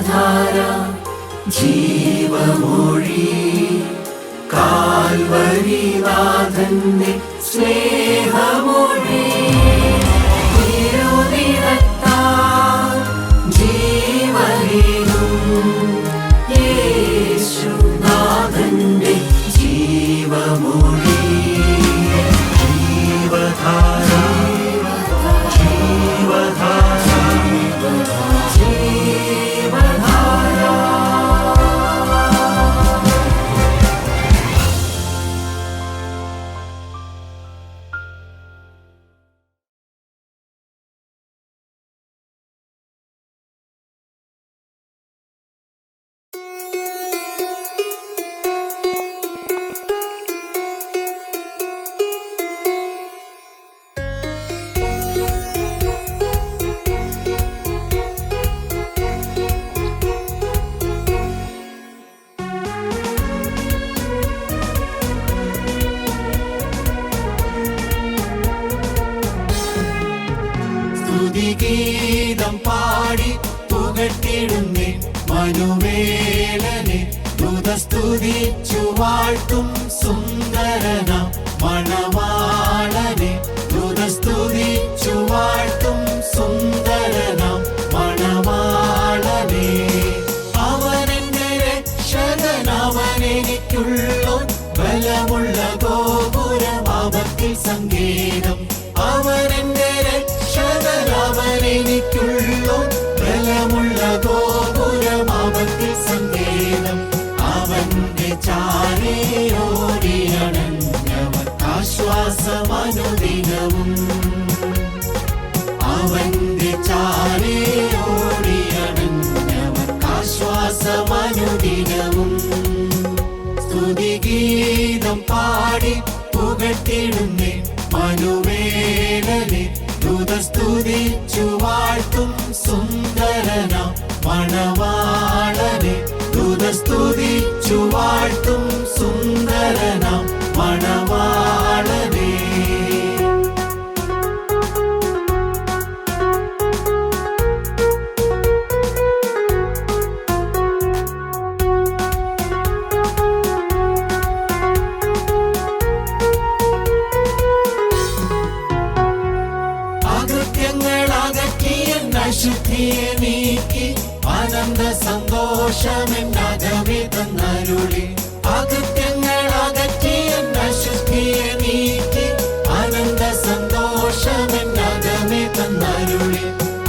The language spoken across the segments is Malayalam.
ജീവധാര ജീവമൊഴി കാൽവരിനാഥന്റെ സ്നേഹമൊഴി തിരുനിറത്താൽ ജീവനേകും യേശുനാഥന്റെ ജീവമൊഴി ജീവധാര ജീവധാര ജീവധാര. സ്തുതിഗീതം പാടി പുകഴ്ത്തിടുന്നേ മനുവേലനെ സ്തുതിച്ചു വാഴ്ത്തും സുന്ദരന മണവാളനെ സ്തുതിച്ചു വാഴ്ത്തും സുന്ദരന മണവാളനെ. അവനെന്റെ രക്ഷകൻ, അവനെനിക്കുള്ളോൻ ബലമുള്ള ഗോപുരം ആപത്തിൽ സങ്കേതം. അവനെന്റെ രക്ഷകൻ, അവനെനിക്കുള്ളോൻ ബലമുള്ള ഗോപുരം ആപത്തിൽ സങ്കേതം. അവന്റെ ചാരയോടിയണഞ്ഞവൻ ആശ്വാസമനുദിനവും. അവന്റെ ചാരയോടിയണഞ്ഞവൻ ആശ്വാസമനുദിനവും. സ്തുതിഗീതം പാടി പുകഴ്ത്തിടുന്നേ മനുവേലനെ സ്തുതിച്ചു വാഴ്ത്തും സുന്ദരന മണവാളനെ സ്തുതിച്ചു വാഴ്ത്തും സുന്ദരന മണവാളനെ. അശുദ്ധിയെ നീക്കി ആനന്ദ സന്തോഷമെന്നകമേ തന്നരുളി. അകൃത്യങ്ങൾ അകറ്റിയ അശുദ്ധിയെ നീക്കി ആനന്ദ സന്തോഷമെന്നകമേ തന്നരുളി.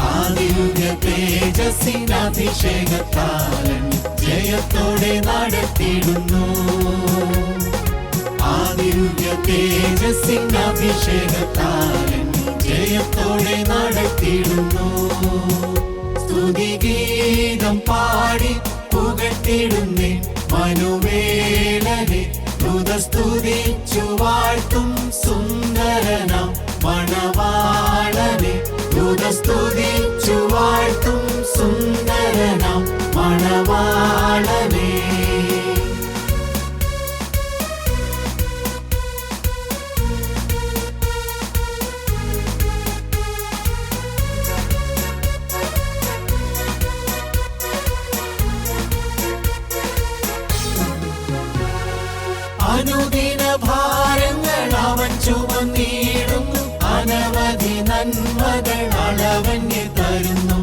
ആദിവ്യ തേജസ്സിനഭിഷേകത്താലൻ ജയത്തോടെ നടത്തിയിടുന്നു. ആദിവ്യ തേജസ്സിനഭിഷേകത്താലൻ ജയത്തോടെ നടത്തിയിടുന്നു. സ്തുതിഗീതം പാടി പുകഴ്ത്തിടുന്നേ മനുവേലനെ സ്തുതിച്ചു വാഴ്ത്തും സുന്ദരന മണവാളനെ സ്തുതിച്ചു വാഴ്ത്തും സുന്ദരന മണവാളനെ. അനുദിന ഭാരങ്ങൾ അവൻ ചുമന്നിടുന്നു. അനവധി നന്മകൾ അളവന് തരുന്നു.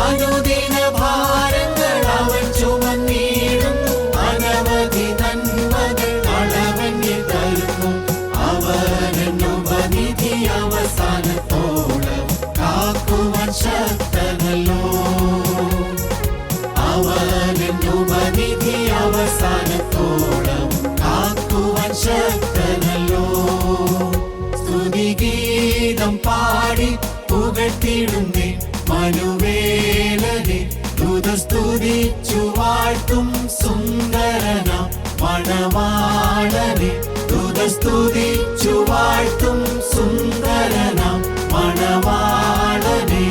അനുദിന ഭാരങ്ങൾ അവൻ ചുമന്നിടുന്നു. അനവധി നന്മകൾ അളവന് തരുന്നു. അവനുപനിധി അവസാനത്തോളം കാക്കുവാൻ ശക്തനല്ലോ. അവനുപനിധി അവസാനത്തോളം ശക്തനല്ലോ. സ്തുതിഗീതം പാടി പുകഴ്ത്തിടുന്നേ മനുവേലനെ സ്തുതിച്ചു വാഴ്ത്തും സുന്ദരന മണവാളനെ സ്തുതിച്ചു വാഴ്ത്തും സുന്ദരന മണവാളനെ.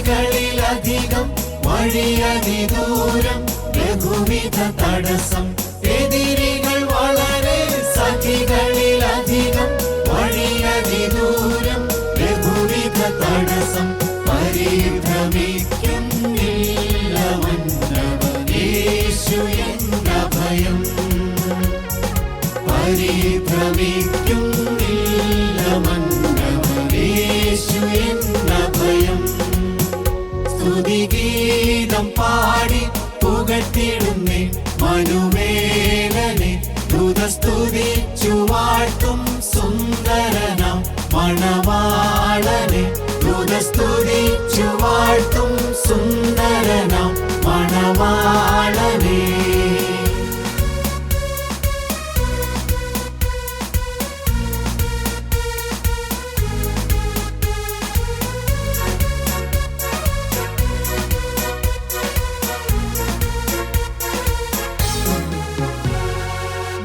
സഖികളിലധികം വഴിയതിദൂരം ബഹുവിധ തടസ്സം എതിരികൾ വളരെ സഖികളിലധികം വഴിയതിദൂരം ബഹുവിധ തടസ്സം പരിഭ്രമിക്കുന്നില്ല മന്നവൻ യേശു എന്ന ഭയം പരിഭ്രമിക്കുന്നില്ല മന്നവൻ യേശു എന്ന ഭയം സ്തുതിഗീതം പാടി പുകഴ്ത്തിടുന്നേ മനുവേലനെ ദൂതസ്തുതിച്ചു വാഴ്ത്തും സുന്ദരനാം മണവാളനെ ദൂതസ്തുതിച്ചു വാഴ്ത്തും സുന്ദരനാം മണവാളനെ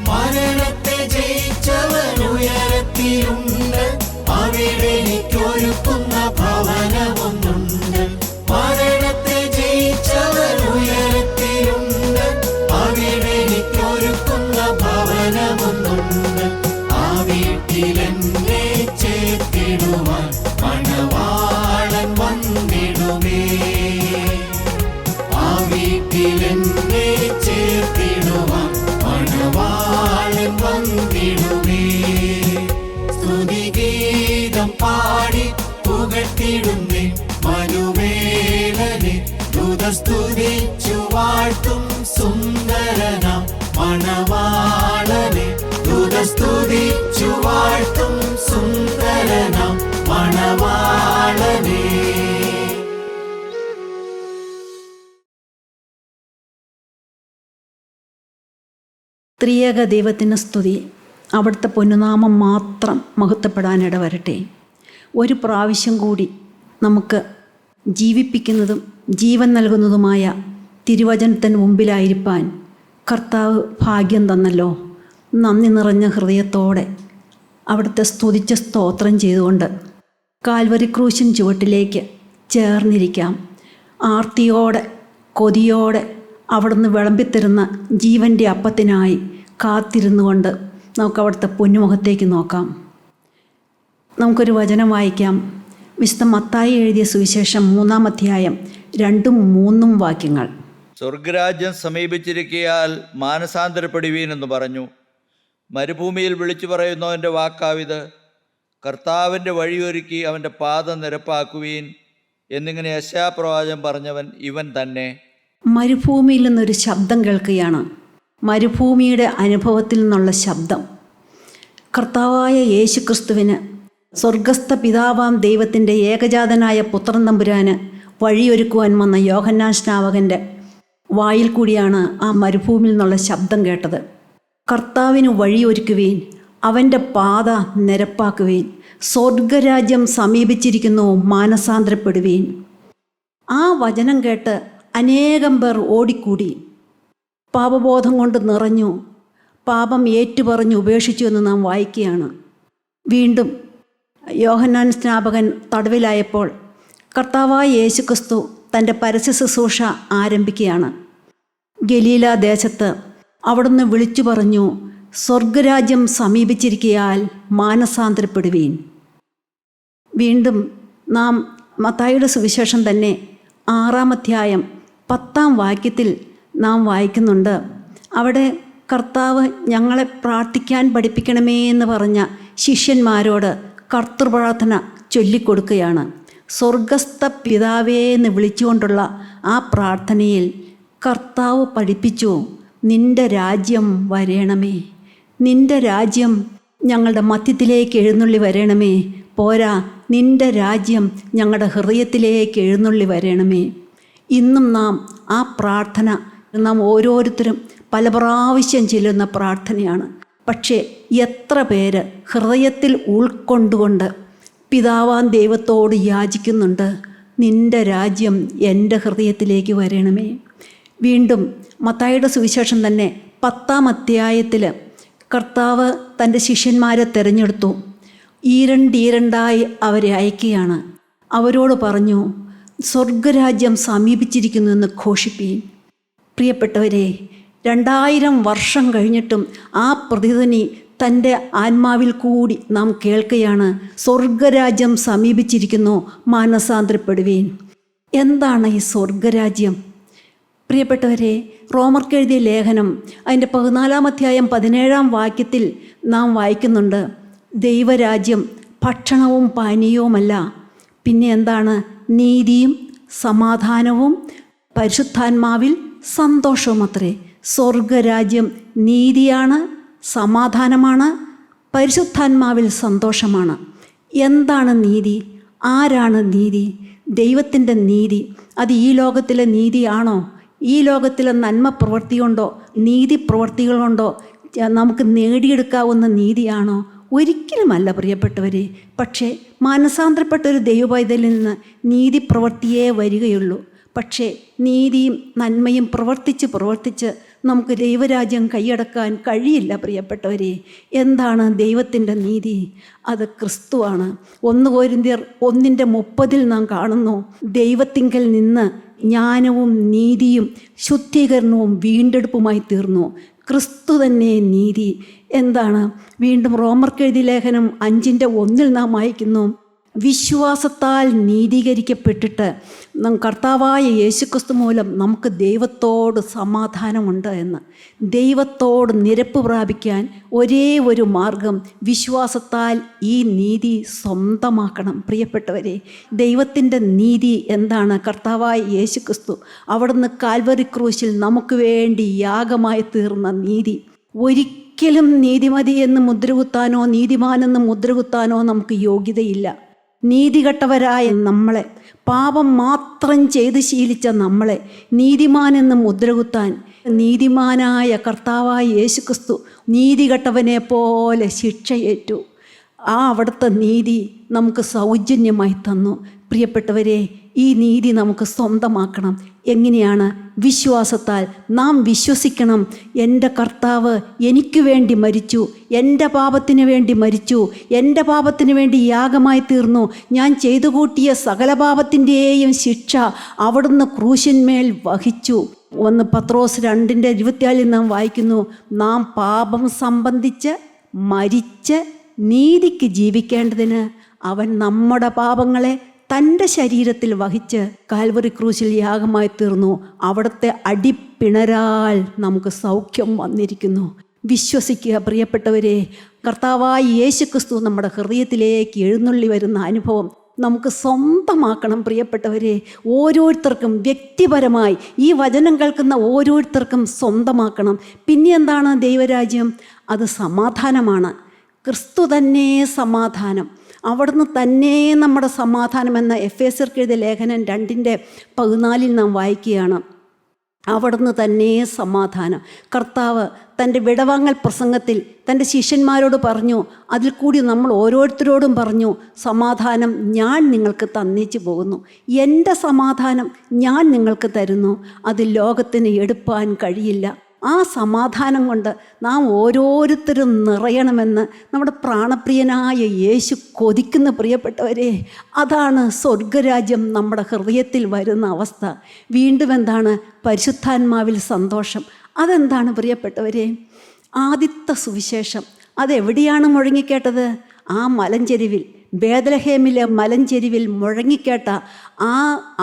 മരണത്തെ ജയിച്ചവൻ ഉയരത്തിലുണ്ട് അവിടെ എനിക്കൊരുക്കുന്ന ഭവനമൊന്നുണ്ട് മരണത്തെ ജയിച്ചവൻ ഉയരത്തിലുണ്ട് അവിടെ എനിക്കൊരുക്കുന്ന ഭവനമൊന്നുണ്ട് ആ വീട്ടിലെന്നെ ചേർത്തിടുവാൻ മണവാളൻ വന്നിടുമേ ആ വീട്ടിലെന്നെ ചേർത്തിടുവാൻ മണവാളൻ വന്നിടുമേ സ്തുതിഗീതം പാടി പുകഴ്ത്തിടുന്നേ മനുവേലനെ ദൂതസ്തുതിച്ചു വാഴ്ത്തും സുന്ദരനാം മണവാളനെ ദൂതസ്തുതിച്ചു വാഴ്ത്തും സുന്ദരനാം മണവാളനെ. ത്രിയേക ദൈവത്തിന് സ്തുതി. അവിടുത്തെ പൊന്നുനാമം മാത്രം മഹത്വപ്പെടാനിട വരട്ടെ. ഒരു പ്രാവശ്യം കൂടി നമുക്ക് ജീവിപ്പിക്കുന്നതും ജീവൻ നൽകുന്നതുമായ തിരുവചനത്തിന് മുമ്പിലായിരിക്കാൻ കർത്താവ് ഭാഗ്യം തന്നല്ലോ. നന്ദി നിറഞ്ഞ ഹൃദയത്തോടെ അവിടുത്തെ സ്തുതിച്ച് സ്തോത്രം ചെയ്തുകൊണ്ട് കാൽവരി ക്രൂശിൻ ചുവട്ടിലേക്ക് ചേർന്നിരിക്കാം. ആർത്തിയോടെ കൊതിയോടെ അവിടുന്ന് വിളമ്പിത്തരുന്ന ജീവൻ്റെ അപ്പത്തിനായി കാത്തിരുന്നു കൊണ്ട് നമുക്ക് അവിടുത്തെ പൊന്നുമുഖത്തേക്ക് നോക്കാം. നമുക്കൊരു വചനം വായിക്കാം. വിശുദ്ധ മത്തായി എഴുതിയ സുവിശേഷം 3-ാം അധ്യായം 2-3 വാക്യങ്ങൾ. സ്വർഗരാജ്യം സമീപിച്ചിരിക്കയാൽ മാനസാന്തരപ്പെടുവീൻ എന്ന് പറഞ്ഞു. മരുഭൂമിയിൽ വിളിച്ചു പറയുന്നവൻ്റെ വാക്കാവിത്, കർത്താവിൻ്റെ വഴിയൊരുക്കി അവൻ്റെ പാത നിരപ്പാക്കുവീൻ എന്നിങ്ങനെ യെശയ്യാപ്രവാചകൻ പറഞ്ഞവൻ ഇവൻ തന്നെ. മരുഭൂമിയിൽ നിന്നൊരു ശബ്ദം കേൾക്കുകയാണ്. മരുഭൂമിയുടെ അനുഭവത്തിൽ നിന്നുള്ള ശബ്ദം. കർത്താവായ യേശുക്രിസ്തുവിന് സ്വർഗസ്ഥ പിതാവാം ദൈവത്തിൻ്റെ ഏകജാതനായ പുത്രൻ തമ്പുരാന് വഴിയൊരുക്കുവാൻ വന്ന യോഹന്നാൻ സ്നാപകൻ്റെ വായിൽ കൂടിയാണ് ആ മരുഭൂമിയിൽ നിന്നുള്ള ശബ്ദം കേട്ടത്. കർത്താവിന് വഴിയൊരുക്കുവീൻ, അവൻ്റെ പാത നിരപ്പാക്കുവീൻ, സ്വർഗരാജ്യം സമീപിച്ചിരിക്കുന്നു, മാനസാന്തരപ്പെടുവീൻ. ആ വചനം കേട്ട് അനേകം പേർ ഓടിക്കൂടി. പാപബോധം കൊണ്ട് നിറഞ്ഞു, പാപം ഏറ്റുപറഞ്ഞ് ഉപേക്ഷിച്ചു എന്ന് നാം വായിക്കുകയാണ്. വീണ്ടും യോഹന്നാൻ സ്നാപകൻ തടവിലായപ്പോൾ കർത്താവായ യേശുക്രിസ്തു തൻ്റെ പരസ്യ ശുശ്രൂഷ ആരംഭിക്കുകയാണ്. ഗലീല ദേശത്ത് അവിടുന്ന് വിളിച്ചു പറഞ്ഞു, സ്വർഗരാജ്യം സമീപിച്ചിരിക്കയാൽ മാനസാന്തരപ്പെടുവീൻ. വീണ്ടും നാം മത്തായിയുടെ സുവിശേഷം തന്നെ 6-ാം അധ്യായം 10-ാം വാക്യത്തിൽ നാം വായിക്കുന്നുണ്ട്. അവിടെ കർത്താവ് ഞങ്ങളെ പ്രാർത്ഥിക്കാൻ പഠിപ്പിക്കണമേ എന്ന് പറഞ്ഞ ശിഷ്യന്മാരോട് കർത്തൃപ്രാർത്ഥന ചൊല്ലിക്കൊടുക്കുകയാണ്. സ്വർഗസ്ഥ പിതാവേ എന്ന് വിളിച്ചുകൊണ്ടുള്ള ആ പ്രാർത്ഥനയിൽ കർത്താവ് പഠിപ്പിച്ചു, നിൻ്റെ രാജ്യം വരേണമേ, നിൻ്റെ രാജ്യം ഞങ്ങളുടെ മധ്യത്തിലേക്ക് എഴുന്നള്ളി വരേണമേ, പോരാ നിൻ്റെ രാജ്യം ഞങ്ങളുടെ ഹൃദയത്തിലേക്ക് എഴുന്നള്ളി വരേണമേ. ഇന്നും നാം ആ പ്രാർത്ഥന നാം ഓരോരുത്തരും പല പ്രാവശ്യം ചെല്ലുന്ന പ്രാർത്ഥനയാണ്. പക്ഷേ എത്ര പേര് ഹൃദയത്തിൽ ഉൾക്കൊണ്ടുകൊണ്ട് പിതാവാൻ ദൈവത്തോട് യാചിക്കുന്നുണ്ട്, നിൻ്റെ രാജ്യം എൻ്റെ ഹൃദയത്തിലേക്ക് വരണമേ. വീണ്ടും മത്തായിയുടെ സുവിശേഷം തന്നെ 10-ാം അധ്യായത്തിൽ കർത്താവ് തൻ്റെ ശിഷ്യന്മാരെ തിരഞ്ഞെടുത്തു. ഈരണ്ടീരണ്ടായി അവരെ അയക്കുകയാണ്. അവരോട് പറഞ്ഞു, സ്വർഗരാജ്യം സമീപിച്ചിരിക്കുന്നു എന്ന് ഘോഷിപ്പീൻ. പ്രിയപ്പെട്ടവരെ, 2000 വർഷം കഴിഞ്ഞിട്ടും ആ പ്രതിധ്വനി തൻ്റെ ആത്മാവിൽ കൂടി നാം കേൾക്കുകയാണ്. സ്വർഗരാജ്യം സമീപിച്ചിരിക്കുന്നു, മാനസാന്തരപ്പെടുവീൻ. എന്താണ് ഈ സ്വർഗരാജ്യം? പ്രിയപ്പെട്ടവരെ, റോമർക്കെഴുതിയ ലേഖനം അതിൻ്റെ 14-ാം അധ്യായം 17-ാം വാക്യത്തിൽ നാം വായിക്കുന്നുണ്ട്, ദൈവരാജ്യം ഭക്ഷണവും പാനീയവുമല്ല, പിന്നെ എന്താണ്? നീതിയും സമാധാനവും പരിശുദ്ധാത്മാവിൽ സന്തോഷവും അത്രേ. സ്വർഗരാജ്യം നീതിയാണ്, സമാധാനമാണ്, പരിശുദ്ധാത്മാവിൽ സന്തോഷമാണ്. എന്താണ് നീതി? ആരാണ് നീതി? ദൈവത്തിൻ്റെ നീതി. അത് ഈ ലോകത്തിലെ നീതിയാണോ? ഈ ലോകത്തിലെ നന്മ പ്രവൃത്തി കൊണ്ടോ നീതി പ്രവൃത്തികൾ കൊണ്ടോ നമുക്ക് നേടിയെടുക്കാവുന്ന നീതിയാണോ? ഒരിക്കലുമല്ല പ്രിയപ്പെട്ടവരെ. പക്ഷേ മാനസാന്തരപ്പെട്ട ഒരു ദൈവപൈതലിൽ നിന്ന് നീതി പ്രവൃത്തിയേ വരികയുള്ളൂ. പക്ഷേ നീതിയും നന്മയും പ്രവർത്തിച്ച് നമുക്ക് ദൈവരാജ്യം കൈയടക്കാൻ കഴിയില്ല പ്രിയപ്പെട്ടവരെ. എന്താണ് ദൈവത്തിൻ്റെ നീതി? അത് ക്രിസ്തുവാണ്. 1 കൊരിന്ത്യർ 1:30 നാം കാണുന്നു, ദൈവത്തിങ്കൽ നിന്ന് ജ്ഞാനവും നീതിയും ശുദ്ധീകരണവും വീണ്ടെടുപ്പുമായി തീർന്നു. ക്രിസ്തു തന്നെ നീതി. എന്താണ്? വീണ്ടും റോമർക്കെഴുതിയ ലേഖനം 5:1 നാം വായിക്കുന്നു, വിശ്വാസത്താൽ നീതീകരിക്കപ്പെട്ടിട്ട് കർത്താവായ യേശുക്രിസ്തു മൂലം നമുക്ക് ദൈവത്തോട് സമാധാനമുണ്ട് എന്ന്. ദൈവത്തോട് നിരപ്പ് പ്രാപിക്കാൻ ഒരേ ഒരു മാർഗം, വിശ്വാസത്താൽ ഈ നീതി സ്വന്തമാക്കണം. പ്രിയപ്പെട്ടവരെ, ദൈവത്തിൻ്റെ നീതി എന്താണ്? കർത്താവായ യേശുക്രിസ്തു അവിടുന്ന് കാൽവറി ക്രൂശിൽ നമുക്ക് വേണ്ടി യാഗമായി തീർന്ന നീതി. ഒരിക്കലും നീതിമതി എന്ന് മുദ്രകുത്താനോ നീതിമാനെന്ന് മുദ്രകുത്താനോ നമുക്ക് യോഗ്യതയില്ല. നീതികെട്ടവരായ നമ്മളെ, പാപം മാത്രം ചെയ്ത് ശീലിച്ച നമ്മളെ നീതിമാനെന്ന് മുദ്രകുത്താൻ നീതിമാനായ കർത്താവായ യേശുക്രിസ്തു നീതികെട്ടവനെ പോലെ ശിക്ഷയേറ്റു. അവിടുത്തെ നീതി നമുക്ക് സൗജന്യമായി തന്നു. പ്രിയപ്പെട്ടവരെ, ഈ നീതി നമുക്ക് സ്വന്തമാക്കണം. എങ്ങനെയാണ്? വിശ്വാസത്താൽ. നാം വിശ്വസിക്കണം, എൻ്റെ കർത്താവ് എനിക്ക് വേണ്ടി മരിച്ചു, എൻ്റെ പാപത്തിന് വേണ്ടി മരിച്ചു, എൻ്റെ പാപത്തിന് വേണ്ടി യാഗമായി തീർന്നു. ഞാൻ ചെയ്തു കൂട്ടിയ സകല പാപത്തിൻ്റെയും ശിക്ഷ അവിടുന്ന് ക്രൂശിന്മേൽ വഹിച്ചു. 1 പത്രോസ് 2:24 നാം വായിക്കുന്നു, നാം പാപം സംബന്ധിച്ച് മരിച്ച് നീതിക്ക് ജീവിക്കേണ്ടതിന് അവൻ നമ്മുടെ പാപങ്ങളെ തൻ്റെ ശരീരത്തിൽ വഹിച്ച് കാൽവറി ക്രൂശിൽ യാഗമായി തീർന്നു. അവിടുത്തെ അടിപ്പിണരാൽ നമുക്ക് സൗഖ്യം വന്നിരിക്കുന്നു. വിശ്വസിക്കുക പ്രിയപ്പെട്ടവരെ. കർത്താവായ യേശുക്രിസ്തു നമ്മുടെ ഹൃദയത്തിലേക്ക് എഴുന്നള്ളി വരുന്ന അനുഭവം നമുക്ക് സ്വന്തമാക്കണം പ്രിയപ്പെട്ടവരെ. ഓരോരുത്തർക്കും വ്യക്തിപരമായി ഈ വചനം കേൾക്കുന്ന ഓരോരുത്തർക്കും സ്വന്തമാക്കണം. പിന്നെ എന്താണ് ദൈവരാജ്യം? അത് സമാധാനമാണ്. ക്രിസ്തു തന്നെ സമാധാനം. അവിടുന്ന് തന്നെ നമ്മുടെ സമാധാനം എന്ന എഫേസ്യർക്ക് എഴുതിയ ലേഖനം 2:14 നാം വായിക്കുകയാണ്. അവിടുന്ന് തന്നെ സമാധാനം. കർത്താവ് തൻ്റെ വിടവാങ്ങൽ പ്രസംഗത്തിൽ തൻ്റെ ശിഷ്യന്മാരോട് പറഞ്ഞു, അതിൽ കൂടി നമ്മൾ ഓരോരുത്തരോടും പറഞ്ഞു, സമാധാനം ഞാൻ നിങ്ങൾക്ക് തന്നേച്ചു പോകുന്നു, എൻ്റെ സമാധാനം ഞാൻ നിങ്ങൾക്ക് തരുന്നു, അത് ലോകത്തിന് എടുപ്പാൻ കഴിയില്ല. ആ സമാധാനം കൊണ്ട് നാം ഓരോരുത്തരും നിറയണമെന്ന് നമ്മുടെ പ്രാണപ്രിയനായ യേശു കൊതിക്കുന്ന പ്രിയപ്പെട്ടവരെ. അതാണ് സ്വർഗരാജ്യം നമ്മുടെ ഹൃദയത്തിൽ വരുന്ന അവസ്ഥ. വീണ്ടും എന്താണ്? പരിശുദ്ധാത്മാവിൽ സന്തോഷം. അതെന്താണ് പ്രിയപ്പെട്ടവരെ? ആദ്യത്തെ സുവിശേഷം അതെവിടെയാണ് മുഴങ്ങിക്കേട്ടത്? ആ മലഞ്ചെരിവിൽ, ബേത്ലഹേമിലെ മലഞ്ചെരിവിൽ മുഴങ്ങിക്കേട്ട ആ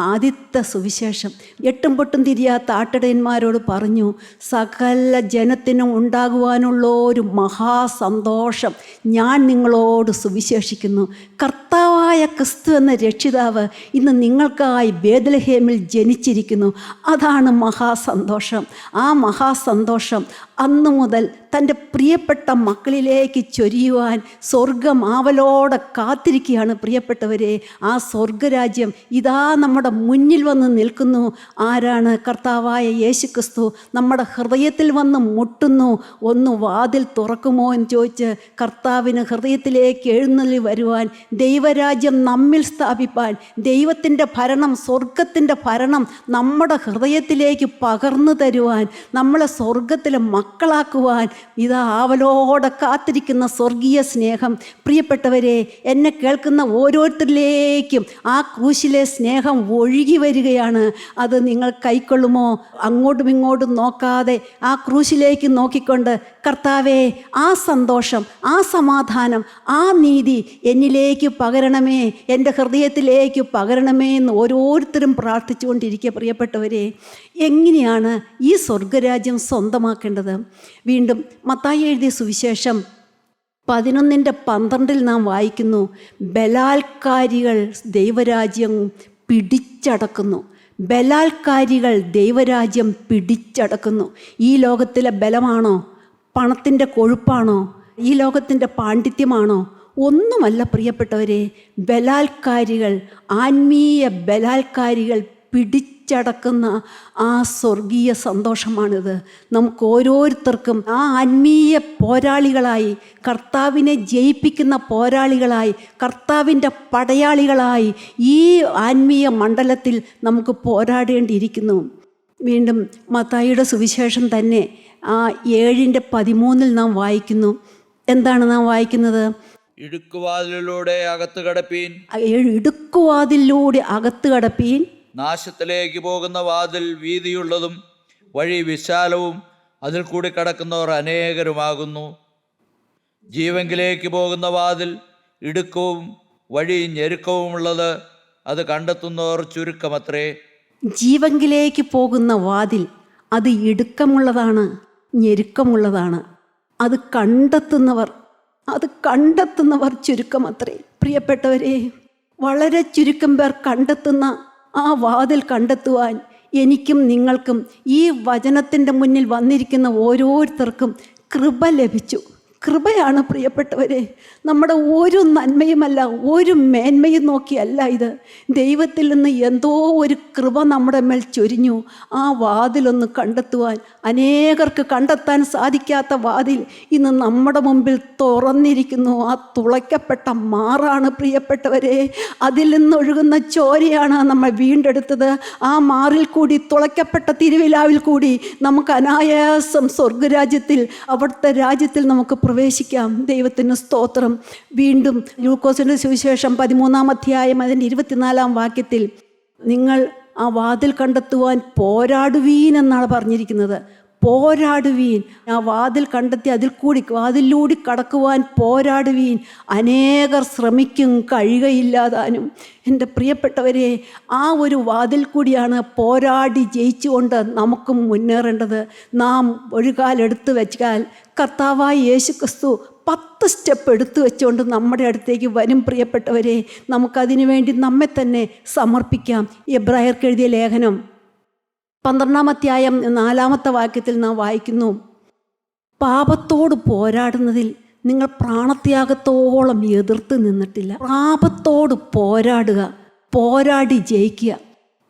ആദ്യത്തെ സുവിശേഷം 8 പൊട്ടും തിരിയാത്ത ആട്ടിടയന്മാരോട് പറഞ്ഞു, സകല ജനത്തിനും ഉണ്ടാകുവാനുള്ള ഒരു മഹാസന്തോഷം ഞാൻ നിങ്ങളോട് സുവിശേഷിക്കുന്നു. കർത്താവായ ക്രിസ്തു എന്ന രക്ഷിതാവ് ഇന്ന് നിങ്ങൾക്കായി ബേത്ലഹേമിൽ ജനിച്ചിരിക്കുന്നു. അതാണ് മഹാസന്തോഷം. ആ മഹാസന്തോഷം അന്നു മുതൽ തൻ്റെ പ്രിയപ്പെട്ട മക്കളിലേക്ക് ചൊരിയുവാൻ സ്വർഗം ആവലോടെ കാത്തിരിക്കുകയാണ് പ്രിയപ്പെട്ടവരെ. ആ സ്വർഗരാജ്യം ഇതാ നമ്മുടെ മുന്നിൽ വന്ന് നിൽക്കുന്നു. ആരാണ്? കർത്താവായ യേശുക്രിസ്തു നമ്മുടെ ഹൃദയത്തിൽ വന്ന് മുട്ടുന്നു. ഒന്ന് വാതിൽ തുറക്കുമോ എന്ന് ചോദിച്ച് കർത്താവിന് ഹൃദയത്തിലേക്ക് എഴുന്നള്ളി വരുവാൻ, ദൈവരാജ്യം നമ്മിൽ സ്ഥാപിപ്പാൻ, ദൈവത്തിൻ്റെ ഭരണം, സ്വർഗത്തിൻ്റെ ഭരണം നമ്മുടെ ഹൃദയത്തിലേക്ക് പകർന്നു തരുവാൻ, നമ്മളെ സ്വർഗത്തിലെ മക്കളാക്കുവാൻ ഇതാ ആവലോടെ കാത്തിരിക്കുന്ന സ്വർഗീയ സ്നേഹം. പ്രിയപ്പെട്ടവരെ, എന്നെ കേൾക്കുന്ന ഓരോരുത്തരിലേക്കും ആ ക്രൂശിലെ സ്നേഹം ഒഴുകി വരികയാണ്. അത് നിങ്ങൾ കൈക്കൊള്ളുമോ? അങ്ങോട്ടും ഇങ്ങോട്ടും നോക്കാതെ ആ ക്രൂശിലേക്ക് നോക്കിക്കൊണ്ട്, കർത്താവേ, ആ സന്തോഷം, ആ സമാധാനം, ആ നീതി എന്നിലേക്ക് പകരണമേ, എൻ്റെ ഹൃദയത്തിലേക്ക് പകരണമേ എന്ന് ഓരോരുത്തരും പ്രാർത്ഥിച്ചുകൊണ്ടിരിക്കുക. പ്രിയപ്പെട്ടവരെ, എങ്ങനെയാണ് ഈ സ്വർഗരാജ്യം സ്വന്തമാക്കേണ്ടത്? വീണ്ടും മത്തായി എഴുതിയ സുവിശേഷം 11:12 നാം വായിക്കുന്നു, ബലാത്കാരികൾ ദൈവരാജ്യം പിടിച്ചടക്കുന്നു. ബലാത്കാരികൾ ദൈവരാജ്യം പിടിച്ചടക്കുന്നു. ഈ ലോകത്തിലെ ബലമാണോ? പണത്തിൻ്റെ കൊഴുപ്പാണോ? ഈ ലോകത്തിൻ്റെ പാണ്ഡിത്യമാണോ? ഒന്നുമല്ല പ്രിയപ്പെട്ടവരെ. ബലാത്കാരികൾ, ആത്മീയ ബലാത്കാരികൾ പിടിച്ചടക്കുന്ന ആ സ്വർഗീയ സന്തോഷമാണിത്. നമുക്ക് ഓരോരുത്തർക്കും ആ ആത്മീയ പോരാളികളായി, കർത്താവിനെ ജയിപ്പിക്കുന്ന പോരാളികളായി, കർത്താവിൻ്റെ പടയാളികളായി ഈ ആത്മീയ മണ്ഡലത്തിൽ നമുക്ക് പോരാടേണ്ടിയിരിക്കുന്നു. വീണ്ടും മത്തായിയുടെ സുവിശേഷം തന്നെ 7:13 നാം വായിക്കുന്നു. എന്താണ് നാം വായിക്കുന്നത്? ഇടുക്കുവാതിലൂടെ അകത്ത് കടപ്പീൻ. ഇടുക്കുവാതിലൂടെ അകത്ത് കടപ്പീൻ. നാശത്തിലേക്ക് പോകുന്ന വാതിൽ വീതിയുള്ളതും വഴി വിശാലവും അതിൽ കൂടി കടക്കുന്നവർ അനേകരുമാകുന്നു. ജീവങ്കിലേക്ക് പോകുന്ന വാതിൽ ഇടുക്കവും വഴി ഞെരുക്കവുമുള്ളത്, അത് കണ്ടെത്തുന്നവർ ചുരുക്കമത്രേ. ജീവങ്കിലേക്ക് പോകുന്ന വാതിൽ അത് ഇടുക്കമുള്ളതാണ്, ഞെരുക്കമുള്ളതാണ്. അത് കണ്ടെത്തുന്നവർ ചുരുക്കമത്രേ. പ്രിയപ്പെട്ടവരെ, വളരെ ചുരുക്കം പേർ കണ്ടെത്തുന്ന ആ വാതിൽ കണ്ടെത്തുവാൻ എനിക്കും നിങ്ങൾക്കും ഈ വചനത്തിൻ്റെ മുന്നിൽ വന്നിരിക്കുന്ന ഓരോരുത്തർക്കും കൃപ ലഭിച്ചു. കൃപയാണ് പ്രിയപ്പെട്ടവരെ. നമ്മുടെ ഒരു നന്മയുമല്ല, ഒരു മേന്മയും നോക്കിയല്ല ഇത്. ദൈവത്തിൽ നിന്ന് എന്തോ ഒരു കൃപ നമ്മുടെ മേൽ ചൊരിഞ്ഞു. ആ വാതിലൊന്ന് കണ്ടെത്തുവാൻ, അനേകർക്ക് കണ്ടെത്താൻ സാധിക്കാത്ത വാതിൽ ഇന്ന് നമ്മുടെ മുമ്പിൽ തുറന്നിരിക്കുന്നു. ആ തുളയ്ക്കപ്പെട്ട മാറാണ് പ്രിയപ്പെട്ടവരെ. അതിൽ നിന്നൊഴുകുന്ന ചോരയാണ് നമ്മൾ വീണ്ടെടുത്തത്. ആ മാറിൽ കൂടി, തുളയ്ക്കപ്പെട്ട തിരുവിലാവിൽ കൂടി നമുക്ക് അനായാസം സ്വർഗരാജ്യത്തിൽ, അവിടുത്തെ രാജ്യത്തിൽ നമുക്ക് പ്രവേശിക്കാം. ദൈവത്തിന് സ്തോത്രം. വീണ്ടും ലൂക്കോസിൻ്റെ സുവിശേഷം 13-ാം അധ്യായം അതിൻ്റെ 24-ാം വാക്യത്തിൽ, നിങ്ങൾ ആ വാതിൽ കണ്ടെത്തുവാൻ പോരാടുവീൻ എന്നാണ് പറഞ്ഞിരിക്കുന്നത്. പോരാടുവീൻ. ആ വാതിൽ കണ്ടെത്തി വാതിലൂടെ കടക്കുവാൻ പോരാടുവീൻ. അനേകർ ശ്രമിക്കും, കഴിയുകയില്ലാതാനും. എൻ്റെ പ്രിയപ്പെട്ടവരെ, ആ ഒരു വാതിൽ കൂടിയാണ് പോരാടി ജയിച്ചുകൊണ്ട് നമുക്കും മുന്നേറേണ്ടത്. നാം ഒരു കാലെടുത്ത് വെച്ചാൽ കർത്താവായ യേശുക്രിസ്തു 10 സ്റ്റെപ്പ് എടുത്തു വെച്ചുകൊണ്ട് നമ്മുടെ അടുത്തേക്ക് വരും. പ്രിയപ്പെട്ടവരെ, നമുക്കതിനു വേണ്ടി നമ്മെ തന്നെ സമർപ്പിക്കാം. എബ്രായർക്ക് എഴുതിയ ലേഖനം 12-ാം അധ്യായം 4-ാമത്തെ വാക്യത്തിൽ നാം വായിക്കുന്നു, പാപത്തോട് പോരാടുന്നതിൽ നിങ്ങൾ പ്രാണത്യാഗത്തോളം എതിർത്ത് നിന്നിട്ടില്ല. പാപത്തോട് പോരാടുക, പോരാടി ജയിക്കുക.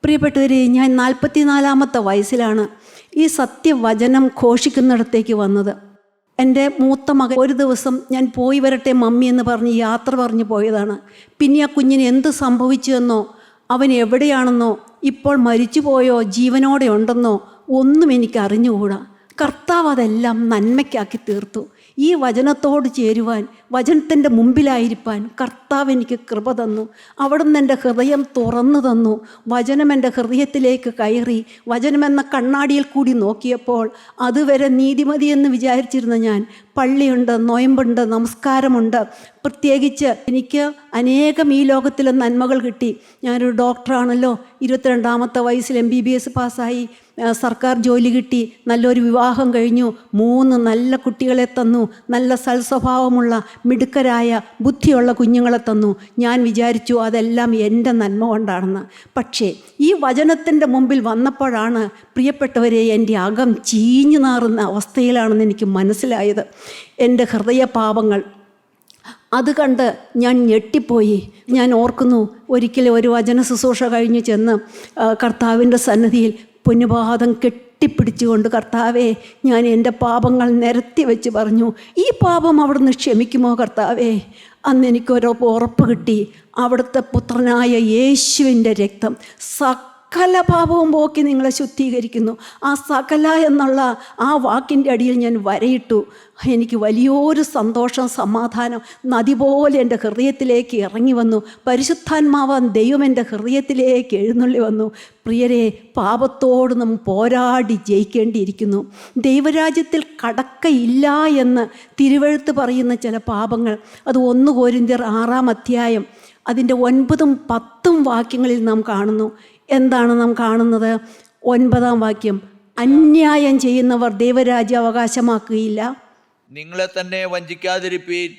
പ്രിയപ്പെട്ടവരെ, ഞാൻ 44-ാമത്തെ വയസ്സിലാണ് ഈ സത്യവചനം ഘോഷിക്കുന്നിടത്തേക്ക് വന്നത്. എൻ്റെ മൂത്ത മകൻ ഒരു ദിവസം ഞാൻ പോയി വരട്ടെ മമ്മി എന്ന് പറഞ്ഞ് യാത്ര പറഞ്ഞു പോയതാണ്. പിന്നെ ആ കുഞ്ഞിന് എന്ത് സംഭവിച്ചു എന്നോ, അവൻ എവിടെയാണെന്നോ, ഇപ്പോൾ മരിച്ചു പോയോ ജീവനോടെ ഉണ്ടെന്നോ ഒന്നും എനിക്ക് അറിഞ്ഞുകൂടാ. കർത്താവ് അതെല്ലാം നന്മയ്ക്കാക്കി തീർത്തു. ഈ വചനത്തോട് ചേരുവാൻ, വചനത്തിൻ്റെ മുമ്പിലായിരിക്കാൻ കർത്താവ് എനിക്ക് കൃപ തന്നു. അവിടുന്ന് എൻ്റെ ഹൃദയം തുറന്നു തന്നു. വചനം എൻ്റെ ഹൃദയത്തിലേക്ക് കയറി. വചനമെന്ന കണ്ണാടിയിൽ കൂടി നോക്കിയപ്പോൾ അതുവരെ നീതിമതിയെന്ന് വിചാരിച്ചിരുന്ന ഞാൻ, പള്ളിയുണ്ട്, നൊയമ്പുണ്ട്, നമസ്കാരമുണ്ട്, പ്രത്യേകിച്ച് എനിക്ക് അനേകം ഈ ലോകത്തിലെ നന്മകൾ കിട്ടി. ഞാനൊരു ഡോക്ടറാണല്ലോ. 22-ാമത്തെ വയസ്സിൽ MBBS പാസ്സായി, സർക്കാർ ജോലി കിട്ടി, നല്ലൊരു വിവാഹം കഴിഞ്ഞു, 3 നല്ല കുട്ടികളെ തന്നു, നല്ല സൽസ്വഭാവമുള്ള മിടുക്കരായ ബുദ്ധിയുള്ള കുഞ്ഞുങ്ങളെ തന്നു. ഞാൻ വിചാരിച്ചു അതെല്ലാം എൻ്റെ നന്മ കൊണ്ടാണെന്ന്. പക്ഷേ ഈ വചനത്തിൻ്റെ മുമ്പിൽ വന്നപ്പോഴാണ് പ്രിയപ്പെട്ടവരെ എൻ്റെ അകം ചീഞ്ഞു നാറുന്ന അവസ്ഥയിലാണെന്ന് എനിക്ക് മനസ്സിലായത്. എൻ്റെ ഹൃദയപാപങ്ങൾ അത് കണ്ട് ഞാൻ ഞെട്ടിപ്പോയി. ഞാൻ ഓർക്കുന്നു, ഒരിക്കലും ഒരു വചന ശുശ്രൂഷ കഴിഞ്ഞ് ചെന്ന് കർത്താവിൻ്റെ സന്നിധിയിൽ പൊന്നുപാദം കെട്ടിപ്പിടിച്ചുകൊണ്ട്, കർത്താവേ, ഞാൻ എൻ്റെ പാപങ്ങൾ നിരത്തി വെച്ച് പറഞ്ഞു, ഈ പാപം അവിടുന്ന് ക്ഷമിക്കുമോ കർത്താവേ? അന്ന് എനിക്കൊരു ഉറപ്പ് കിട്ടി. അവിടുത്തെ പുത്രനായ യേശുവിൻ്റെ രക്തം സകല പാപവും പോക്കി നിങ്ങളെ ശുദ്ധീകരിക്കുന്നു. ആ സകല എന്നുള്ള ആ വാക്കിൻ്റെ അടിയിൽ ഞാൻ വരയിട്ടു. എനിക്ക് വലിയൊരു സന്തോഷം, സമാധാനം നദി പോലെ എൻ്റെ ഹൃദയത്തിലേക്ക് ഇറങ്ങി വന്നു. പരിശുദ്ധാത്മാവാൻ ദൈവം എൻ്റെ ഹൃദയത്തിലേക്ക് എഴുന്നള്ളി വന്നു. പ്രിയരെ, പാപത്തോട് നാം പോരാടി ജയിക്കേണ്ടിയിരിക്കുന്നു. ദൈവരാജ്യത്തിൽ കടക്കയില്ല എന്ന് തിരുവെഴുത്ത് പറയുന്ന ചില പാപങ്ങൾ, അത് 1 കൊരിന്ത്യർ 6-ാം അധ്യായം അതിൻ്റെ 9-ഉം 10-ഉം വാക്യങ്ങളിൽ നാം കാണുന്നു. എന്താണ് നാം കാണുന്നത്? 9-ാം വാക്യം, അന്യായം ചെയ്യുന്നവർ ദൈവരാജ്യം അവകാശമാക്കുകയില്ല. നിങ്ങളെ തന്നെ വഞ്ചിക്കാതിരിപ്പീൻ.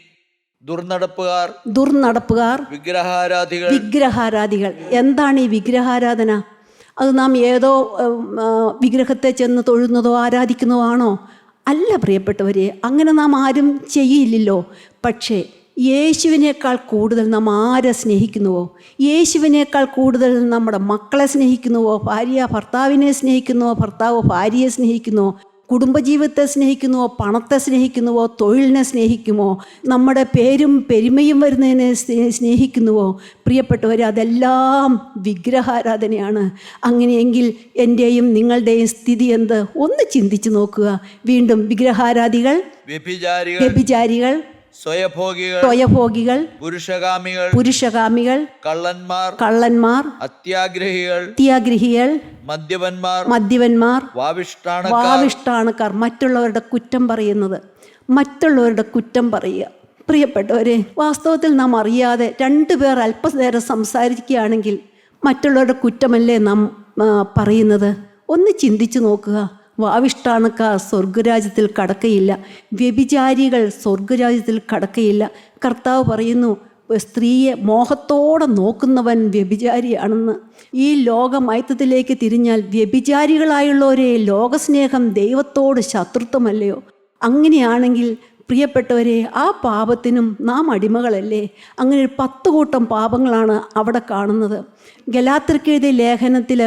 ദുർനടപ്പുകാർ വിഗ്രഹാരാധികൾ. എന്താണ് ഈ വിഗ്രഹാരാധന? അത് നാം ഏതോ വിഗ്രഹത്തെ ചെന്ന് തൊഴുന്നതോ ആരാധിക്കുന്നതോ ആണോ? അല്ല പ്രിയപ്പെട്ടവരെ, അങ്ങനെ നാം ആരും ചെയ്യില്ലല്ലോ. പക്ഷേ യേശുവിനേക്കാൾ കൂടുതൽ നാം ആരെ സ്നേഹിക്കുന്നുവോ, യേശുവിനേക്കാൾ കൂടുതൽ നമ്മുടെ മക്കളെ സ്നേഹിക്കുന്നുവോ, ഭാര്യ ഭർത്താവിനെ സ്നേഹിക്കുന്നുവോ, ഭർത്താവ് ഭാര്യയെ സ്നേഹിക്കുന്നുവോ, കുടുംബജീവിതത്തെ സ്നേഹിക്കുന്നുവോ, പണത്തെ സ്നേഹിക്കുന്നുവോ, തൊഴിലിനെ സ്നേഹിക്കുമോ, നമ്മുടെ പേരും പെരുമയും വരുന്നതിനെ സ്നേഹിക്കുന്നുവോ? പ്രിയപ്പെട്ടവർ, അതെല്ലാം വിഗ്രഹാരാധനയാണ്. അങ്ങനെയെങ്കിൽ എൻ്റെയും നിങ്ങളുടെയും സ്ഥിതി എന്ത്? ഒന്ന് ചിന്തിച്ചു നോക്കുക. വീണ്ടും വിഗ്രഹാരാധികൾ, വ്യഭിചാരികൾ, സ്വയഭോഗികൾ, പുരുഷകാമികൾ, കള്ളന്മാർ, അത്യാഗ്രഹികൾ, മദ്യപന്മാർ, വാവിഷ്ടാണക്കാർ. മറ്റുള്ളവരുടെ കുറ്റം പറയുക. പ്രിയപ്പെട്ടവരെ, വാസ്തവത്തിൽ നാം അറിയാതെ 2 പേർ അല്പനേരം സംസാരിക്കുകയാണെങ്കിൽ മറ്റുള്ളവരുടെ കുറ്റമല്ലേ നാം പറയുന്നത്? ഒന്ന് ചിന്തിച്ചു നോക്കുക. വാവിഷ്ടാണക്കാർ സ്വർഗരാജ്യത്തിൽ കടക്കയില്ല, വ്യഭിചാരികൾ സ്വർഗരാജ്യത്തിൽ കടക്കയില്ല. കർത്താവ് പറയുന്നു, സ്ത്രീയെ മോഹത്തോടെ നോക്കുന്നവൻ വ്യഭിചാരിയാണെന്ന്. ഈ ലോകമൈത്തത്തിലേക്ക് തിരിഞ്ഞാൽ വ്യഭിചാരികളായുള്ളവരെ ലോകസ്നേഹം ദൈവത്തോട് ശത്രുത്വമല്ലയോ? അങ്ങനെയാണെങ്കിൽ പ്രിയപ്പെട്ടവരെ, ആ പാപത്തിനും നാം അടിമകളല്ലേ? അങ്ങനെ 10 കൂട്ടം പാപങ്ങളാണ് അവിടെ കാണുന്നത്. ഗലാത്യർക്കെഴുതിയ ലേഖനത്തിൽ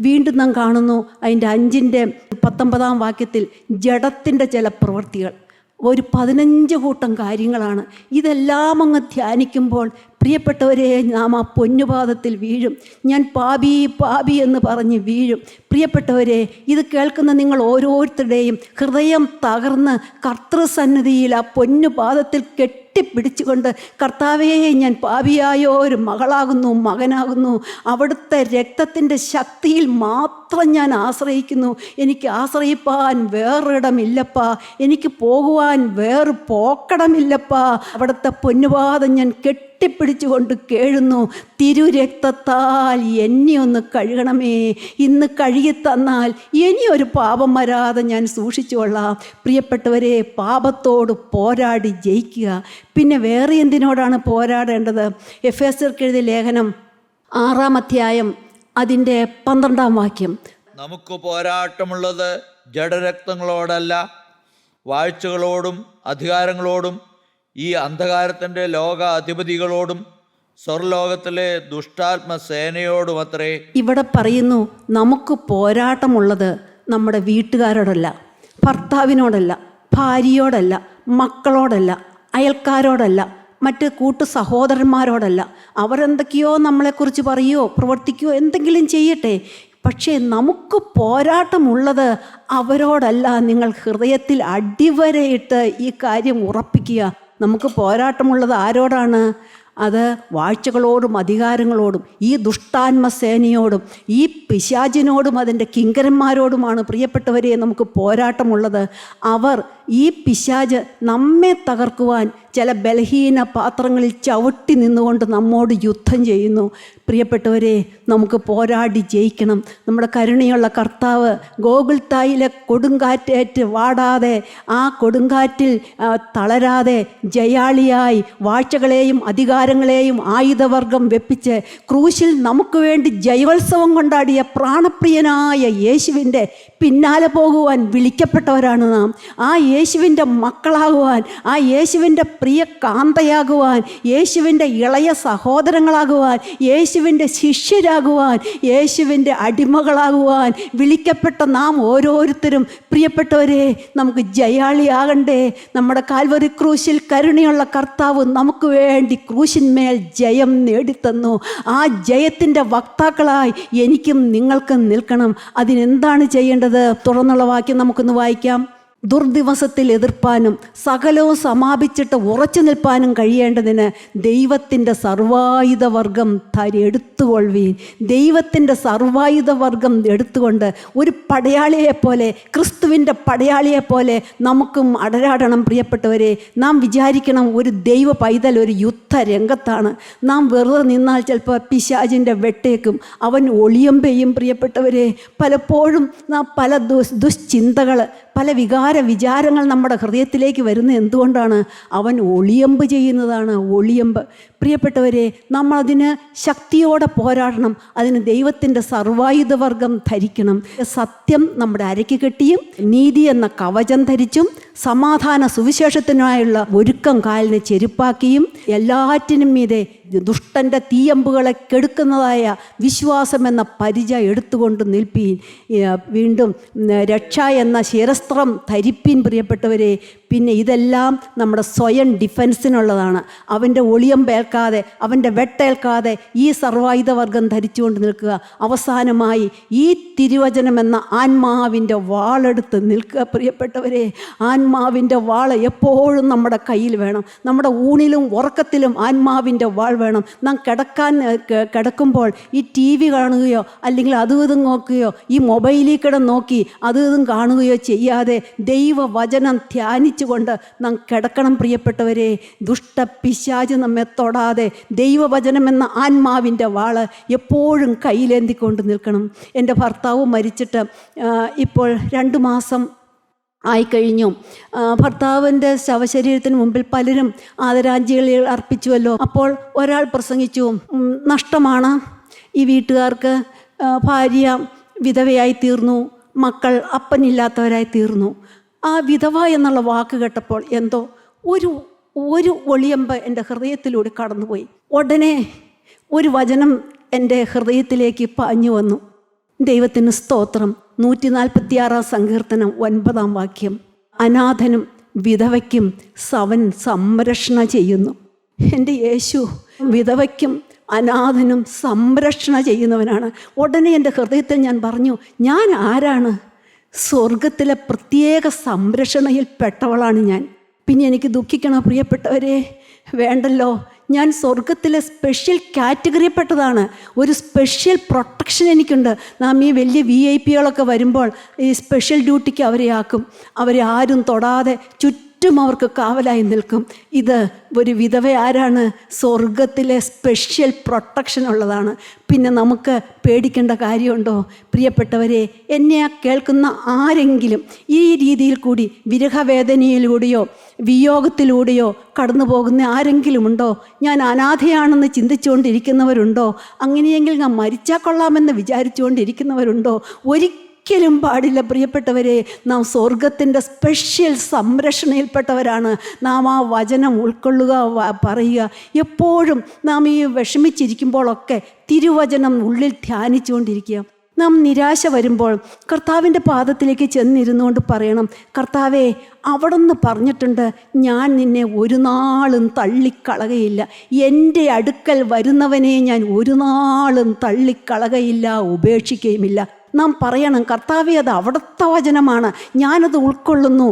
വീണ്ടും നാം കാണുന്നു, അതിൻ്റെ 5-ന്റെ 19-ാം വാക്യത്തിൽ ജഡത്തിൻ്റെ ചില പ്രവൃത്തികൾ, ഒരു 15 കൂട്ടം കാര്യങ്ങളാണ്. ഇതെല്ലാം അങ്ങ് ധ്യാനിക്കുമ്പോൾ പ്രിയപ്പെട്ടവരെ, നാം ആ പൊന്നുപാദത്തിൽ വീഴും. ഞാൻ പാപി എന്ന് പറഞ്ഞ് വീഴും. പ്രിയപ്പെട്ടവരെ, ഇത് കേൾക്കുന്ന നിങ്ങൾ ഓരോരുത്തരുടെയും ഹൃദയം തകർന്ന് കർത്തൃസന്നിധിയിൽ ആ പൊന്നുപാദത്തിൽ കെട്ടിപ്പിടിച്ചുകൊണ്ട്, കർത്താവേ, ഞാൻ പാപിയായോ ഒരു മകളാകുന്നു, മകനാകുന്നു, അവിടുത്തെ രക്തത്തിൻ്റെ ശക്തിയിൽ മാത്രം ഞാൻ ആശ്രയിക്കുന്നു. എനിക്ക് ആശ്രയിപ്പാൻ വേറൊരിടമില്ലപ്പാ, എനിക്ക് പോകുവാൻ വേറെ പോക്കടമില്ലപ്പാ. അവിടുത്തെ പൊന്നുപാദം ഞാൻ കെട്ടിപ്പിടിച്ചുകൊണ്ട് കേഴുന്നു. തിരുരക്തത്താൽ എന്നെ ഒന്ന് കഴുകണമേ. ഇന്ന് കഴുകിത്തന്നാൽ ഇനിയൊരു പാപം വരാതെ ഞാൻ സൂക്ഷിച്ചുകൊള്ളാം. പ്രിയപ്പെട്ടവരെ, പാപത്തോട് പോരാടി ജയിക്കുക. പിന്നെ വേറെ എന്തിനോടാണ് പോരാടേണ്ടത്? എഫേസ്യർക്കെഴുതിയ ലേഖനം 6-ാം അധ്യായം അതിൻ്റെ 12-ാം വാക്യം, നമുക്ക് പോരാട്ടമുള്ളത് ജഡരക്തങ്ങളോടല്ല, വാഴ്ചകളോടും അധികാരങ്ങളോടും ഈ അന്ധകാരത്തിൻ്റെ ലോക അധിപതികളോടും സ്വർലോകത്തിലെ ദുഷ്ടാത്മസേനയോടുമത്രേ. ഇവിടെ പറയുന്നു, നമുക്ക് പോരാട്ടമുള്ളത് നമ്മുടെ വീട്ടുകാരോടല്ല, ഭർത്താവിനോടല്ല, ഭാര്യയോടല്ല, മക്കളോടല്ല, അയൽക്കാരോടല്ല, മറ്റ് കൂട്ടു സഹോദരന്മാരോടല്ല. അവരെന്തൊക്കെയോ നമ്മളെക്കുറിച്ച് പറയുകയോ പ്രവർത്തിക്കുകയോ എന്തെങ്കിലും ചെയ്യട്ടെ, പക്ഷേ നമുക്ക് പോരാട്ടമുള്ളത് അവരോടല്ല. നിങ്ങൾ ഹൃദയത്തിൽ അടിവരയിട്ട് ഈ കാര്യം ഉറപ്പിക്കുക. നമുക്ക് പോരാട്ടമുള്ളത് ആരോടാണ്? അത് വാഴ്ചകളോടും അധികാരങ്ങളോടും ഈ ദുഷ്ടാത്മസേനയോടും ഈ പിശാചിനോടും അതിൻ്റെ കിങ്കരന്മാരോടുമാണ് പ്രിയപ്പെട്ടവരെ നമുക്ക് പോരാട്ടമുള്ളത്. അവർ, ഈ പിശാച് നമ്മെ തകർക്കുവാൻ ചില ബലഹീന പാത്രങ്ങളിൽ ചവിട്ടി നിന്നുകൊണ്ട് നമ്മോട് യുദ്ധം ചെയ്യുന്നു. പ്രിയപ്പെട്ടവരെ, നമുക്ക് പോരാടി ജയിക്കണം. നമ്മുടെ കരുണയുള്ള കർത്താവ് ഗോകുൽത്തായിലെ കൊടുങ്കാറ്റേറ്റ് വാടാതെ, ആ കൊടുങ്കാറ്റിൽ തളരാതെ ജയാളിയായി വാഴ്ചകളെയും അധികാരങ്ങളെയും ആയുധവർഗം വെപ്പിച്ച് ക്രൂശിൽ നമുക്ക് വേണ്ടി ജയോത്സവം കൊണ്ടാടിയ പ്രാണപ്രിയനായ യേശുവിൻ്റെ പിന്നാലെ പോകുവാൻ വിളിക്കപ്പെട്ടവരാണ് നാം. ആ യേശുവിൻ്റെ മക്കളാകുവാൻ, ആ യേശുവിൻ്റെ പ്രിയ കാന്തയാകുവാൻ, യേശുവിൻ്റെ ഇളയ സഹോദരങ്ങളാകുവാൻ, യേശുവിൻ്റെ ശിഷ്യരാകുവാൻ, യേശുവിൻ്റെ അടിമകളാകുവാൻ വിളിക്കപ്പെട്ട നാം ഓരോരുത്തരും പ്രിയപ്പെട്ടവരെ നമുക്ക് ജയാളിയാകണ്ടേ? നമ്മുടെ കാൽവരി ക്രൂശിൽ കരുണയുള്ള കർത്താവ് നമുക്ക് വേണ്ടി ക്രൂശിന്മേൽ ജയം നേടിത്തന്നു. ആ ജയത്തിൻ്റെ വക്താക്കളായി എനിക്കും നിങ്ങൾക്കും നിൽക്കണം. അതിനെന്താണ് ചെയ്യേണ്ടത്? തുടർന്നുള്ള വാക്യം നമുക്കൊന്ന് വായിക്കാം. ദുർദിവസത്തിൽ എതിർപ്പാനും സകലവും സമാപിച്ചിട്ട് ഉറച്ചു നിൽപ്പാനും കഴിയേണ്ടതിന് ദൈവത്തിൻ്റെ സർവായുധവർഗം എടുത്തുകൊള്ളുവീൻ. ദൈവത്തിൻ്റെ സർവായുധവർഗം എടുത്തുകൊണ്ട് ഒരു പടയാളിയെപ്പോലെ, ക്രിസ്തുവിൻ്റെ പടയാളിയെപ്പോലെ നമുക്കും അടരാടണം. പ്രിയപ്പെട്ടവരെ, നാം വിചാരിക്കണം ഒരു ദൈവ പൈതൽ ഒരു യുദ്ധരംഗത്താണ്. നാം വെറുതെ നിന്നാൽ ചിലപ്പോൾ പിശാചിൻ്റെ വെട്ടേക്കും, അവൻ ഒളിയമ്പെയ്യും. പ്രിയപ്പെട്ടവരെ, പലപ്പോഴും നാം പല ദുശ്ചിന്തകൾ, പല വിചാരങ്ങൾ നമ്മുടെ ഹൃദയത്തിലേക്ക് വരുന്നത് എന്തുകൊണ്ടാണ്? അവൻ ഒളിയമ്പ് ചെയ്യുന്നതാണ്, ഒളിയമ്പ്. പ്രിയപ്പെട്ടവരെ, നമ്മളതിന് ശക്തിയോടെ പോരാടണം. അതിന് ദൈവത്തിൻ്റെ സർവായുധവർഗം ധരിക്കണം. സത്യം നമ്മുടെ അരയ്ക്ക് കെട്ടിയും നീതി എന്ന കവചം ധരിച്ചും സമാധാന സുവിശേഷത്തിനായുള്ള ഒരുക്കം കാലിന് ചെരുപ്പാക്കിയും എല്ലാറ്റിനും മീതെ ദുഷ്ടൻ്റെ തീയമ്പുകളെ കെടുക്കുന്നതായ വിശ്വാസം എന്ന പരിച എടുത്തുകൊണ്ട് നിൽപ്പീൻ. വീണ്ടും രക്ഷ എന്ന ശിരസ്ത്രം ധരിപ്പീൻ. പ്രിയപ്പെട്ടവരെ, പിന്നെ ഇതെല്ലാം നമ്മുടെ സ്വയം ഡിഫൻസിനുള്ളതാണ്. അവൻ്റെ ഒളിയമ്പേൽക്കാതെ, അവൻ്റെ വെട്ടേൽക്കാതെ ഈ സർവായുധവർഗം ധരിച്ചുകൊണ്ട് നിൽക്കുക. അവസാനമായി ഈ തിരുവചനം എന്ന ആത്മാവിൻ്റെ വാളെടുത്ത് നിൽക്കുക. പ്രിയപ്പെട്ടവരെ, ആത്മാവിൻ്റെ വാൾ എപ്പോഴും നമ്മുടെ കയ്യിൽ വേണം. നമ്മുടെ ഊണിലും ഉറക്കത്തിലും ആത്മാവിൻ്റെ വാൾ വേണം. നാം കിടക്കുമ്പോൾ ഈ ടി വി കാണുകയോ അല്ലെങ്കിൽ അതും ഇതും നോക്കുകയോ, ഈ മൊബൈലിൽ കിടന്ന് നോക്കി അതും ഇതും കാണുകയോ ചെയ്യാതെ ദൈവവചനം ധ്യാനിച്ചുകൊണ്ട് നാം കിടക്കണം. പ്രിയപ്പെട്ടവരെ, ദുഷ്ടപിശാച് നമ്മെ തൊടാതെ ദൈവവചനം എന്ന ആത്മാവിൻ്റെ വാള് എപ്പോഴും കയ്യിലേന്തിക്കൊണ്ട് നിൽക്കണം. എൻ്റെ ഭർത്താവ് മരിച്ചിട്ട് ഇപ്പോൾ 2 മാസം ആയിക്കഴിഞ്ഞു. ഭർത്താവിൻ്റെ ശവശരീരത്തിന് മുമ്പിൽ പലരും ആദരാഞ്ജലികൾ അർപ്പിച്ചുവല്ലോ. അപ്പോൾ ഒരാൾ പ്രസംഗിച്ചു, നഷ്ടമാണ് ഈ വീട്ടുകാർക്ക്, ഭാര്യ വിധവയായി തീർന്നു, മക്കൾ അപ്പനില്ലാത്തവരായി തീർന്നു. ആ വിധവ എന്നുള്ള വാക്ക് കേട്ടപ്പോൾ എന്തോ ഒരു ഒളിയമ്പ് എൻ്റെ ഹൃദയത്തിലൂടെ കടന്നുപോയി. ഉടനെ ഒരു വചനം എൻ്റെ ഹൃദയത്തിലേക്ക് പാഞ്ഞു വന്നു. ദൈവത്തിന് സ്തോത്രം. 146 സങ്കീർത്തനം 9 വാക്യം. അനാഥനും വിധവയ്ക്കും അവൻ സംരക്ഷണ ചെയ്യുന്നു. എൻ്റെ യേശു വിധവയ്ക്കും അനാഥനും സംരക്ഷണ ചെയ്യുന്നവനാണ്. ഉടനെ എൻ്റെ ഹൃദയത്തിൽ ഞാൻ പറഞ്ഞു, ഞാൻ ആരാണ്? സ്വർഗത്തിലെ പ്രത്യേക സംരക്ഷണയിൽപ്പെട്ടവളാണ് ഞാൻ. പിന്നെ എനിക്ക് ദുഃഖിക്കണം പ്രിയപ്പെട്ടവരെ, വേണ്ടല്ലോ. ഞാൻ സ്വർഗത്തിലെ സ്പെഷ്യൽ കാറ്റഗറിയിൽപ്പെട്ടതാണ്. ഒരു സ്പെഷ്യൽ പ്രൊട്ടക്ഷൻ എനിക്കുണ്ട്. നാം ഈ വലിയ VIP വരുമ്പോൾ ഈ സ്പെഷ്യൽ ഡ്യൂട്ടിക്ക് അവരെ ആക്കും. അവരെ ആരും തൊടാതെ ചുറ്റും അവർക്ക് കാവലായി നിൽക്കും. ഇത് ഒരു വിധവ ആരാണ്? സ്വർഗത്തിലെ സ്പെഷ്യൽ പ്രൊട്ടക്ഷൻ ഉള്ളതാണ്. പിന്നെ നമുക്ക് പേടിക്കേണ്ട കാര്യമുണ്ടോ? പ്രിയപ്പെട്ടവരെ, എന്നെ കേൾക്കുന്ന ആരെങ്കിലും ഈ രീതിയിൽ കൂടി വിരഹവേദനയിലൂടെയോ വിയോഗത്തിലൂടെയോ കടന്നു പോകുന്ന ആരെങ്കിലും ഉണ്ടോ? ഞാൻ അനാഥയാണെന്ന് ചിന്തിച്ചുകൊണ്ടിരിക്കുന്നവരുണ്ടോ? അങ്ങനെയെങ്കിൽ ഞാൻ മരിച്ചാൽ കൊള്ളാമെന്ന് വിചാരിച്ചുകൊണ്ടിരിക്കുന്നവരുണ്ടോ? ഒരിക്കലും പാടില്ല പ്രിയപ്പെട്ടവരെ. നാം സ്വർഗത്തിൻ്റെ സ്പെഷ്യൽ സംരക്ഷണയിൽപ്പെട്ടവരാണ്. നാം ആ വചനം ഉൾക്കൊള്ളുക, പറയുക. എപ്പോഴും നാം ഈ വിഷമിച്ചിരിക്കുമ്പോഴൊക്കെ തിരുവചനം ഉള്ളിൽ ധ്യാനിച്ചുകൊണ്ടിരിക്കുക. നാം നിരാശ വരുമ്പോൾ കർത്താവിൻ്റെ പാദത്തിലേക്ക് ചെന്നിരുന്നുകൊണ്ട് പറയണം, കർത്താവേ, അവിടുന്ന് പറഞ്ഞിട്ടുണ്ട്, ഞാൻ നിന്നെ ഒരു നാളും തള്ളിക്കളകയില്ല. എൻ്റെ അടുക്കൽ വരുന്നവനെ ഞാൻ ഒരു നാളും തള്ളിക്കളകയില്ല, ഉപേക്ഷിക്കുകയുമില്ല. നാം പറയണം, കർത്താവേ, അത് അവിടുത്തെ വചനമാണ്, ഞാനത് ഉൾക്കൊള്ളുന്നു.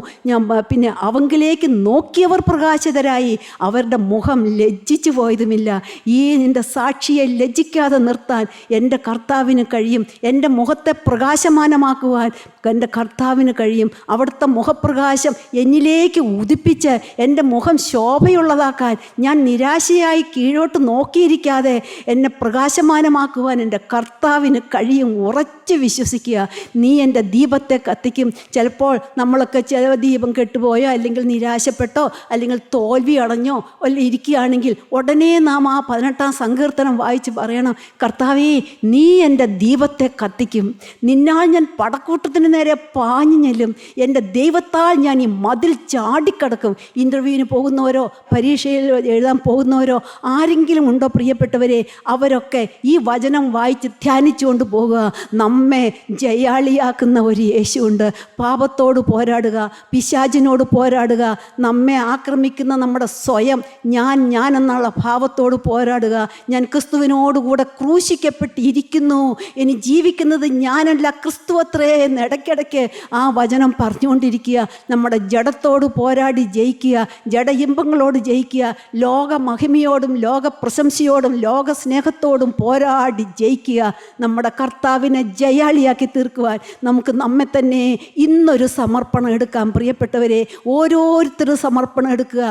പിന്നെ അവങ്കിലേക്ക് നോക്കിയവർ പ്രകാശിതരായി, അവരുടെ മുഖം ലജ്ജിച്ചു പോയതുമില്ല. ഈ നിൻ്റെ സാക്ഷിയെ ലജ്ജിക്കാതെ നിർത്താൻ എൻ്റെ കർത്താവിന് കഴിയും. എൻ്റെ മുഖത്തെ പ്രകാശമാനമാക്കുവാൻ എൻ്റെ കർത്താവിന് കഴിയും. അവിടുത്തെ മുഖപ്രകാശം എന്നിലേക്ക് ഉദിപ്പിച്ച് എൻ്റെ മുഖം ശോഭയുള്ളതാക്കാൻ, ഞാൻ നിരാശയായി കീഴോട്ട് നോക്കിയിരിക്കാതെ എന്നെ പ്രകാശമാനമാക്കുവാൻ എൻ്റെ കർത്താവിന് കഴിയും. ഉറച്ചു വിശ്വസിക്കുക. നീ എൻ്റെ ദീപത്തെ കത്തിക്കും. ചിലപ്പോൾ നമ്മളൊക്കെ ചില ദീപം കെട്ടുപോയോ അല്ലെങ്കിൽ നിരാശപ്പെട്ടോ അല്ലെങ്കിൽ തോൽവി അടഞ്ഞോ അല്ല ഇരിക്കുകയാണെങ്കിൽ ഉടനെ നാം ആ 18-ാം സങ്കീർത്തനം വായിച്ച് പറയണം, കർത്താവേ നീ എൻ്റെ ദീപത്തെ കത്തിക്കും. നിന്നാൽ ഞാൻ പടക്കൂട്ടത്തിന് നേരെ പാഞ്ഞു ചെല്ലും. എൻ്റെ ദൈവത്താൽ ഞാൻ ഈ മതിൽ ചാടിക്കടക്കും. ഇൻ്റർവ്യൂവിന് പോകുന്നവരോ പരീക്ഷയിൽ എഴുതാൻ പോകുന്നവരോ ആരെങ്കിലും ഉണ്ടോ പ്രിയപ്പെട്ടവരെ? അവരൊക്കെ ഈ വചനം വായിച്ച് ധ്യാനിച്ചുകൊണ്ട് പോകുക. നമ്മെ ജയാളിയാക്കുന്ന ഒരു യേശുവുണ്ട്. പാപത്തോട് പോരാടുക, പിശാചിനോട് പോരാടുക, നമ്മെ ആക്രമിക്കുന്ന നമ്മുടെ സ്വയം ഞാൻ എന്നുള്ള ഭാവത്തോട് പോരാടുക. ഞാൻ ക്രിസ്തുവിനോടുകൂടെ ക്രൂശിക്കപ്പെട്ടിരിക്കുന്നു, ഇനി ജീവിക്കുന്നത് ഞാനല്ല ക്രിസ്തുവത്രേ എന്ന് ഇടയ്ക്കിടയ്ക്ക് ആ വചനം പറഞ്ഞുകൊണ്ടിരിക്കുക. നമ്മുടെ ജഡത്തോട് പോരാടി ജയിക്കുക, ജഡഇമ്പങ്ങളോട് ജയിക്കുക, ലോക മഹിമയോടും ലോക പ്രശംസയോടും ലോക സ്നേഹത്തോടും പോരാടി ജയിക്കുക. നമ്മുടെ കർത്താവിനെ ജയാളിയാക്കി തീർക്കുവാൻ നമുക്ക് നമ്മെ തന്നെ ഇന്നൊരു സമർപ്പണം എടുക്കാം. പ്രിയപ്പെട്ടവരെ, ഓരോരുത്തരും സമർപ്പണം എടുക്കുക.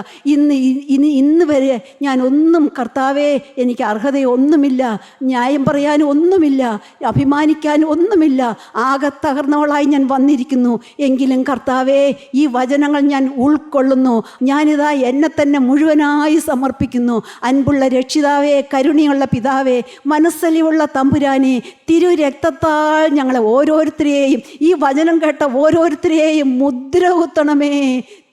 ഇന്ന് വരെ ഞാൻ ഒന്നും, കർത്താവേ എനിക്ക് അർഹതയൊന്നുമില്ല, ന്യായം പറയാൻ ഒന്നുമില്ല, അഭിമാനിക്കാൻ ഒന്നുമില്ല, ആകെ തകർന്നവളായി ഞാൻ വന്നിരിക്കുന്നു. എങ്കിലും കർത്താവേ ഈ വചനങ്ങൾ ഞാൻ ഉൾക്കൊള്ളുന്നു. ഞാനിതാ എന്നെ തന്നെ മുഴുവനായി സമർപ്പിക്കുന്നു. അൻപുള്ള രക്ഷിതാവേ, കരുണയുള്ള പിതാവേ, മനസ്സലിവുള്ള തമ്പുരാനെ, തിരുരക്തത്താൽ ഞങ്ങളെ ഓരോരുത്തരെയും, ഈ വചനം കേട്ട ഓരോരുത്തരെയും മുദ്ര കുത്തണമേ.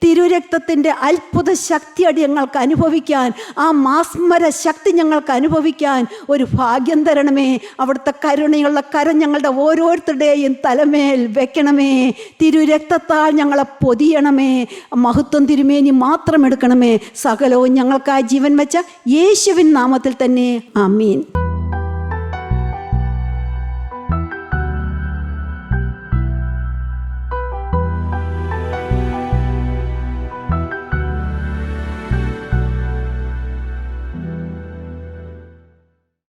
തിരുരക്തത്തിൻ്റെ അത്ഭുത ശക്തി ഞങ്ങൾക്ക് അനുഭവിക്കാൻ, ആ മാസ്മര ശക്തി ഞങ്ങൾക്ക് അനുഭവിക്കാൻ ഒരു ഭാഗ്യം തരണമേ. അവിടുത്തെ കരുണയുള്ള കരം ഞങ്ങളുടെ ഓരോരുത്തരുടെയും തലമേൽ വെക്കണമേ. തിരുരക്തത്താൽ ഞങ്ങളെ പൊതിയണമേ. മഹത്വം തിരുമേനി മാത്രം എടുക്കണമേ. സകലവും ഞങ്ങൾക്കായി ജീവൻ വെച്ച യേശുവിൻ നാമത്തിൽ തന്നെ ആമീൻ.